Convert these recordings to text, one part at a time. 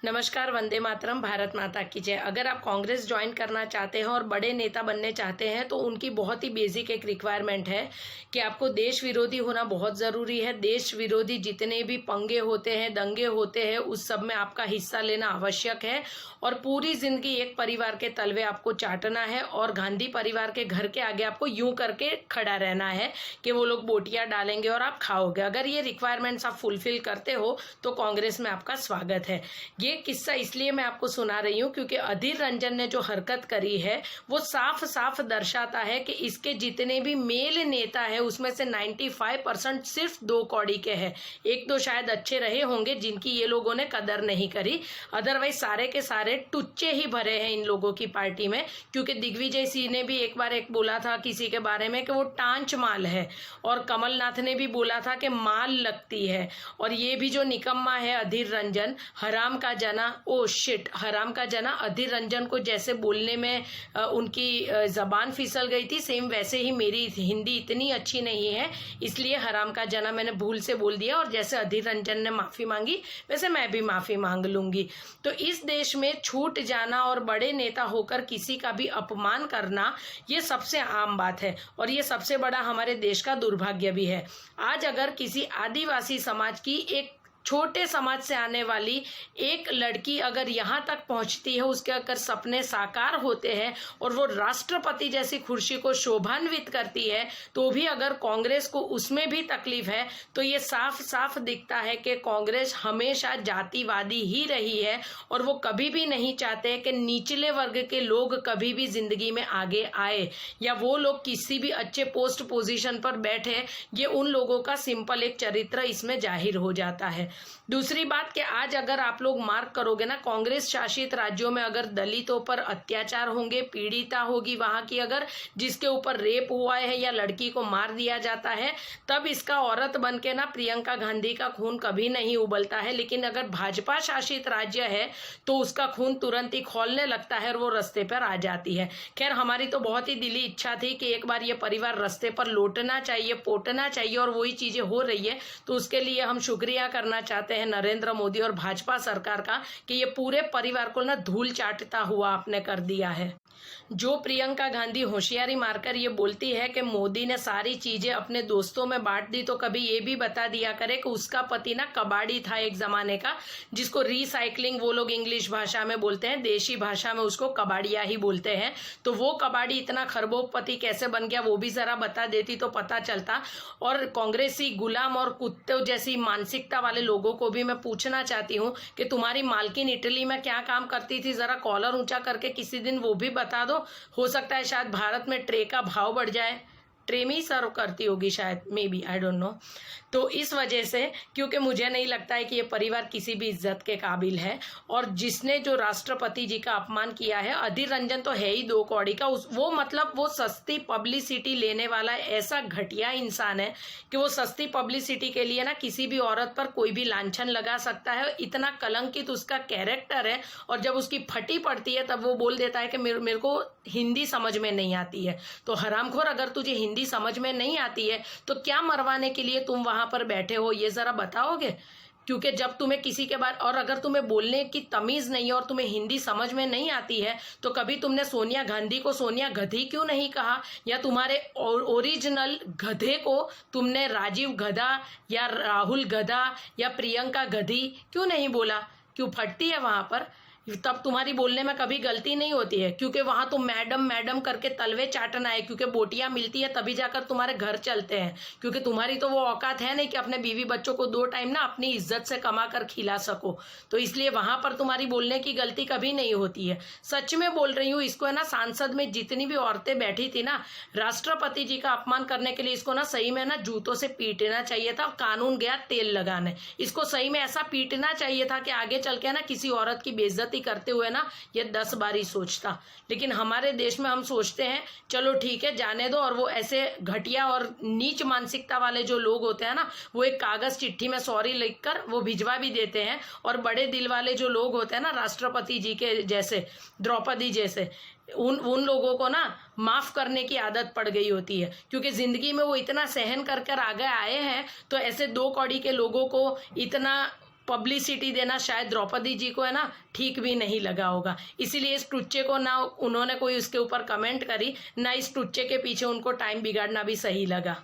नमस्कार, वंदे मातरम, भारत माता की जय। अगर आप कांग्रेस ज्वाइन करना चाहते हैं और बड़े नेता बनने चाहते हैं तो उनकी बहुत ही बेसिक एक रिक्वायरमेंट है कि आपको देश विरोधी होना बहुत ज़रूरी है। देश विरोधी जितने भी पंगे होते हैं, दंगे होते हैं, उस सब में आपका हिस्सा लेना आवश्यक है और पूरी जिंदगी एक परिवार के तलवे आपको चाटना है और गांधी परिवार के घर के आगे आपको यूं करके खड़ा रहना है कि वो लोग बोटियां डालेंगे और आप खाओगे। अगर ये रिक्वायरमेंट्स आप फुलफिल करते हो तो कांग्रेस में आपका स्वागत है। ये किस्सा इसलिए मैं आपको सुना रही हूँ क्योंकि अधीर रंजन ने जो हरकत करी है वो साफ साफ दर्शाता है कि इसके जितने भी मेल नेता है उसमें से 95% सिर्फ 2 कौड़ी के हैं। 1-2 शायद अच्छे रहे होंगे जिनकी ये लोगों ने कदर नहीं करी, अदरवाइज सारे के सारे टुच्चे ही भरे हैं इन लोगों की पार्टी में। क्योंकि दिग्विजय सिंह ने भी एक बार एक बोला था किसी के बारे में कि वो टांच माल है, और कमलनाथ ने भी बोला था कि माल लगती है, और ये भी जो निकम्मा है अधीर रंजन, हराम का जना, ओ शिट, हराम का जना, अधीर रंजन को जैसे बोलने में उनकी जबान फिसल गई थी, सेम वैसे ही मेरी हिंदी इतनी अच्छी नहीं है इसलिए हराम का जना मैंने भूल से बोल दिया, और जैसे अधीर रंजन ने माफी मांगी वैसे मैं भी माफी मांग लूंगी। तो इस देश में छूट जाना और बड़े नेता होकर किसी का भी अपमान करना ये सबसे आम बात है और ये सबसे बड़ा हमारे देश का दुर्भाग्य भी है। आज अगर किसी आदिवासी समाज की, एक छोटे समाज से आने वाली एक लड़की अगर यहाँ तक पहुँचती है, उसके अगर सपने साकार होते हैं और वो राष्ट्रपति जैसी कुर्सी को शोभान्वित करती है, तो भी अगर कांग्रेस को उसमें भी तकलीफ है तो ये साफ साफ दिखता है कि कांग्रेस हमेशा जातिवादी ही रही है और वो कभी भी नहीं चाहते कि निचले वर्ग के लोग कभी भी जिंदगी में आगे आए या वो लोग किसी भी अच्छे पोस्ट पोजीशन पर बैठे। ये उन लोगों का सिंपल एक चरित्र इसमें जाहिर हो जाता है। दूसरी बात कि आज अगर आप लोग मार्क करोगे ना, कांग्रेस शासित राज्यों में अगर दलितों पर अत्याचार होंगे, पीड़िता होगी वहां की, अगर जिसके ऊपर रेप हुआ है या लड़की को मार दिया जाता है, तब इसका औरत बन के ना प्रियंका गांधी का खून कभी नहीं उबलता है। लेकिन अगर भाजपा शासित राज्य है तो उसका खून तुरंत ही खौलने लगता है और वो रास्ते पर आ जाती है। खैर, हमारी तो बहुत ही दिली इच्छा थी कि एक बार ये परिवार रास्ते पर लौटना चाहिए, पोटना चाहिए, और वही चीजें हो रही है। तो उसके लिए हम शुक्रिया करना चाहते हैं नरेंद्र मोदी और भाजपा सरकार का कि ये पूरे परिवार को ना धूल चाटता हुआ आपने कर दिया है। जो प्रियंका गांधी होशियारी मारकर ये बोलती है कि मोदी ने सारी चीजें अपने दोस्तों में बांट दी, तो कभी ये भी बता दिया करे कि उसका पति ना कबाड़ी था एक जमाने का, जिसको रिसाइकलिंग वो लोग इंग्लिश भाषा में बोलते हैं, देशी भाषा में उसको कबाड़िया ही बोलते हैं। तो वो कबाड़ी इतना खरबोपति कैसे बन गया वो भी जरा बता देती तो पता चलता। और कांग्रेसी गुलाम और कुत्ते जैसी मानसिकता वाले लोगों को भी मैं पूछना चाहती हूँ कि तुम्हारी मालकिन इटली में क्या काम करती थी, जरा कॉलर ऊंचा करके किसी दिन वो भी बता दो। हो सकता है शायद भारत में ट्रे का भाव बढ़ जाए, ट्रे में ही सर्व करती होगी शायद, may be, I don't know. तो इस वजह से, क्योंकि मुझे नहीं लगता है कि ये परिवार किसी भी इज्जत के काबिल है, और जिसने जो राष्ट्रपति जी का अपमान किया है, अधीर रंजन तो है ही 2 कौड़ी का, वो मतलब वो सस्ती पब्लिसिटी लेने वाला ऐसा घटिया इंसान है कि वो सस्ती पब्लिसिटी के लिए ना किसी भी औरत पर कोई भी लांछन लगा सकता है। इतना कलंकित उसका कैरेक्टर है, और जब उसकी फटी पड़ती है तब वो बोल देता है कि मेरे को हिंदी समझ में नहीं आती है। तो हरामखोर, अगर तुझे हिंदी समझ में नहीं आती है तो क्या मरवाने के लिए तुम वहां पर बैठे हो, ये जरा बताओगे? क्योंकि जब तुम्हें किसी के बारे, और अगर तुम्हें बोलने की तमीज नहीं है और तुम्हें हिंदी समझ में नहीं आती है, तो कभी तुमने सोनिया गांधी को सोनिया गधी क्यों नहीं कहा, या तुम्हारे ओरिजिनल गधे को तुमने राजीव गधा या राहुल गधा या प्रियंका गधी क्यों नहीं बोला? क्यों फटती है वहां पर? तब तुम्हारी बोलने में कभी गलती नहीं होती है, क्योंकि वहां तो मैडम मैडम करके तलवे चाटना है, क्योंकि बोटियां मिलती है तभी जाकर तुम्हारे घर चलते हैं। क्योंकि तुम्हारी तो वो औकात है नहीं कि अपने बीवी बच्चों को 2 टाइम ना अपनी इज्जत से कमा कर खिला सको, तो इसलिए वहां पर तुम्हारी बोलने की गलती कभी नहीं होती है। सच में बोल रही हूँ, इसको है ना, सांसद में जितनी भी औरतें बैठी थी ना, राष्ट्रपति जी का अपमान करने के लिए इसको ना सही में ना जूतों से पीटना चाहिए था। कानून गया तेल लगाने, इसको सही में ऐसा पीटना चाहिए था कि आगे चल के ना किसी औरत की बेइज्जती करते हुए ना ये 10 बार ही सोचता। लेकिन हमारे देश में हम सोचते हैं चलो ठीक है जाने दो, और वो ऐसे घटिया और नीच मानसिकता वाले जो लोग होते हैं ना, वो एक कागज चिट्ठी में सॉरी लिखकर वो भिजवा भी देते हैं। और बड़े दिल वाले जो लोग होते हैं ना, राष्ट्रपति जी के जैसे, द्रौपदी जैसे, उन लोगों को ना माफ करने की आदत पड़ गई होती है, क्योंकि जिंदगी में वो इतना सहन कर कर आगे आए हैं। तो ऐसे 2 कौड़ी के लोगों को इतना पब्लिसिटी देना शायद द्रौपदी जी को है ना ठीक भी नहीं लगा होगा, इसीलिए इस टुच्चे को ना उन्होंने कोई उसके ऊपर कमेंट करी, ना इस टुच्चे के पीछे उनको टाइम बिगाड़ना भी सही लगा।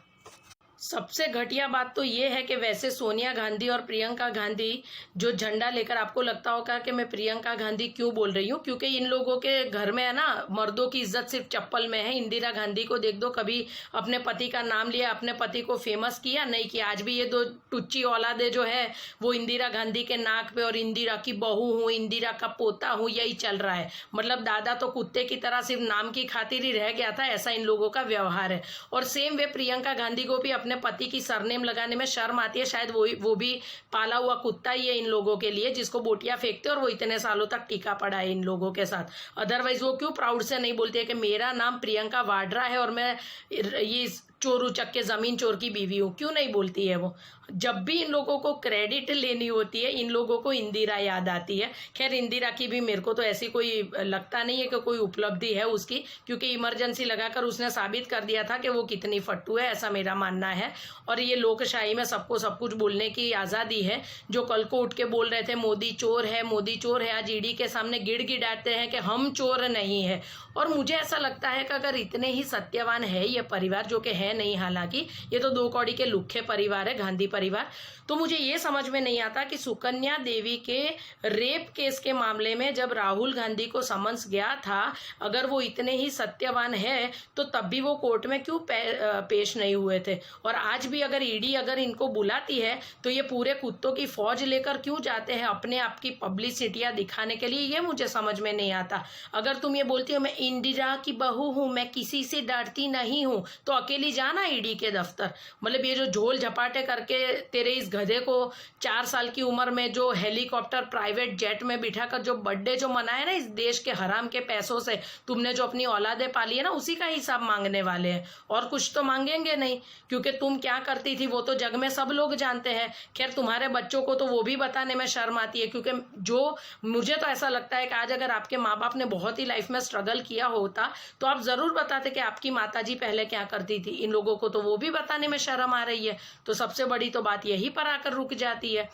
सबसे घटिया बात तो ये है कि वैसे सोनिया गांधी और प्रियंका गांधी जो झंडा लेकर, आपको लगता होगा कि मैं प्रियंका गांधी क्यों बोल रही हूँ, क्योंकि इन लोगों के घर में है ना मर्दों की इज्जत सिर्फ चप्पल में है। इंदिरा गांधी को देख दो, कभी अपने पति का नाम लिया, अपने पति को फेमस किया नहीं किया। आज भी ये दो टुच्ची औलादे जो है वो इंदिरा गांधी के नाक पे और इंदिरा की बहू हूँ, इंदिरा का पोता हूँ, यही चल रहा है। मतलब दादा तो कुत्ते की तरह सिर्फ नाम की खातिर ही रह गया था, ऐसा इन लोगों का व्यवहार है। और सेम वे प्रियंका गांधी को भी अपने पति की सरनेम लगाने में शर्म आती है, शायद वो भी पाला हुआ कुत्ता ही है इन लोगों के लिए, जिसको बोटियां फेंकते और वो इतने सालों तक टिका पड़ा है इन लोगों के साथ। अदरवाइज वो क्यों प्राउड से नहीं बोलती है कि मेरा नाम प्रियंका वाड्रा है और मैं ये चोर उचक के जमीन चोर की बीवी हूँ, क्यों नहीं बोलती है वो। जब भी इन लोगों को क्रेडिट लेनी होती है इन लोगों को इंदिरा याद आती है। खैर इंदिरा की भी मेरे को तो ऐसी कोई लगता नहीं है कि कोई उपलब्धि है उसकी, क्योंकि इमरजेंसी लगाकर उसने साबित कर दिया था कि वो कितनी फट्टू है, ऐसा मेरा मानना है। और ये लोकशाही में सबको सब कुछ बोलने की आज़ादी है। जो कल को उठ के बोल रहे थे मोदी चोर है, मोदी चोर है, आज ईडी के सामने गिड़गिड़ाते हैं कि हम चोर नहीं है। और मुझे ऐसा लगता है कि अगर इतने ही सत्यवान है ये परिवार, जो कि है नहीं, हालांकि ये तो 2 कौड़ी के लुखे परिवार है, गांधी परिवार, तो मुझे ये समझ में नहीं आता कि सुकन्या देवी के रेप केस के मामले में जब राहुल गांधी को समन्स गया था, अगर वो इतने ही सत्यवान है तो तब भी वो कोर्ट में क्यों पेश नहीं हुए थे। और आज भी अगर ईडी अगर इनको बुलाती है तो ये पूरे कुत्तों की फौज लेकर क्यों जाते हैं अपने आप की पब्लिसिटियां दिखाने के लिए, ये मुझे समझ में नहीं आता। अगर तुम ये बोलती हो मैं इंदिरा की बहू हूं, मैं किसी से डरती नहीं हूं, तो अकेली जाना ईडी के दफ्तर। मतलब ये जो झोल झपाटे करके तेरे इस गधे को 4 साल की उम्र में जो हेलीकॉप्टर प्राइवेट जेट में बिठाकर जो बर्थडे जो मनाए ना इस देश के हराम के पैसों से, तुमने जो अपनी औलादे पाली है ना, उसी का हिसाब मांगने वाले हैं। और कुछ तो मांगेंगे नहीं, क्योंकि तुम क्या करती थी वो तो जग में सब लोग जानते हैं। खैर तुम्हारे बच्चों को तो वो भी बताने में शर्म आती है, क्योंकि जो मुझे तो ऐसा लगता है कि आज अगर आपके माँ बाप ने बहुत ही लाइफ में स्ट्रगल किया होता तो आप जरूर बताते कि आपकी माताजी पहले क्या करती थी। इन लोगों को तो वो भी बताने में शर्म आ रही है। तो सबसे बड़ी तो बात यही पर आकर रुक जाती है।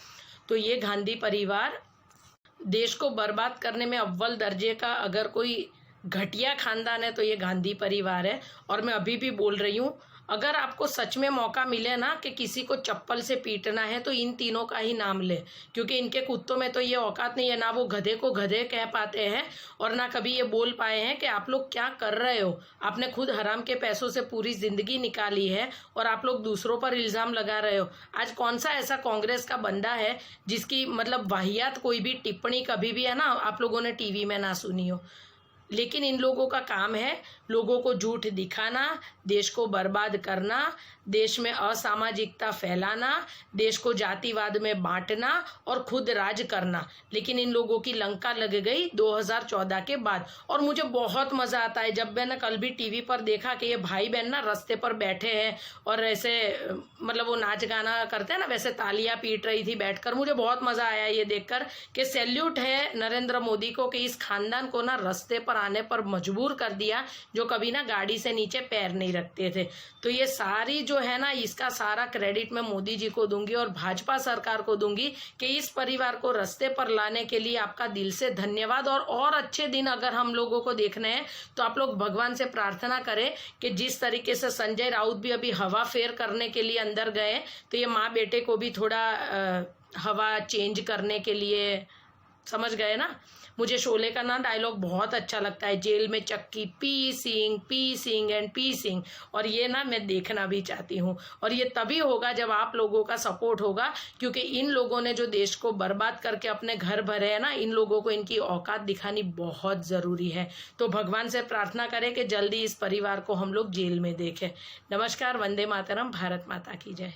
तो ये गांधी परिवार देश को बर्बाद करने में अव्वल दर्जे का अगर कोई घटिया खानदान है तो ये गांधी परिवार है। और मैं अभी भी बोल रही हूँ, अगर आपको सच में मौका मिले ना कि किसी को चप्पल से पीटना है तो इन तीनों का ही नाम ले, क्योंकि इनके कुत्तों में तो ये औकात नहीं है, ना वो गधे को गधे कह पाते हैं और ना कभी ये बोल पाए हैं कि आप लोग क्या कर रहे हो। आपने खुद हराम के पैसों से पूरी जिंदगी निकाली है और आप लोग दूसरों पर इल्जाम लगा रहे हो। आज कौन सा ऐसा कांग्रेस का बंदा है जिसकी मतलब वाहियात कोई भी टिप्पणी कभी भी है ना आप लोगों ने टीवी में ना सुनी हो। लेकिन इन लोगों का काम है लोगों को झूठ दिखाना, देश को बर्बाद करना, देश में असामाजिकता फैलाना, देश को जातिवाद में बांटना और खुद राज करना। लेकिन इन लोगों की लंका लग गई 2014 के बाद। और मुझे बहुत मजा आता है जब मैंने कल भी टीवी पर देखा कि ये भाई बहन ना रास्ते पर बैठे हैं और ऐसे मतलब वो नाच गाना करते हैं ना, वैसे तालियां पीट रही थी बैठकर। मुझे बहुत मजा आया ये देखकर कि सैल्यूट है नरेंद्र मोदी को कि इस खानदान को ना रास्ते पर आने पर मजबूर कर दिया, जो कभी ना गाड़ी से नीचे पैर नहीं रखते थे। तो ये सारी जो है ना, इसका सारा क्रेडिट मैं मोदी जी को दूंगी और भाजपा सरकार को दूंगी कि इस परिवार को रास्ते पर लाने के लिए आपका दिल से धन्यवाद। और अच्छे दिन अगर हम लोगों को देखने हैं तो आप लोग भगवान से प्रार्थना करें कि जिस तरीके से संजय राउत भी अभी हवा फेर करने के लिए अंदर गए, तो ये माँ बेटे को भी थोड़ा हवा चेंज करने के लिए, समझ गए ना। मुझे शोले का ना डायलॉग बहुत अच्छा लगता है, जेल में चक्की पीसिंग एंड पीसिंग। और ये ना मैं देखना भी चाहती हूँ। और ये तभी होगा जब आप लोगों का सपोर्ट होगा, क्योंकि इन लोगों ने जो देश को बर्बाद करके अपने घर भरे हैं ना, इन लोगों को इनकी औकात दिखानी बहुत ज़रूरी है। तो भगवान से प्रार्थना करें कि जल्दी इस परिवार को हम लोग जेल में देखें। नमस्कार, वंदे मातरम, भारत माता की जय।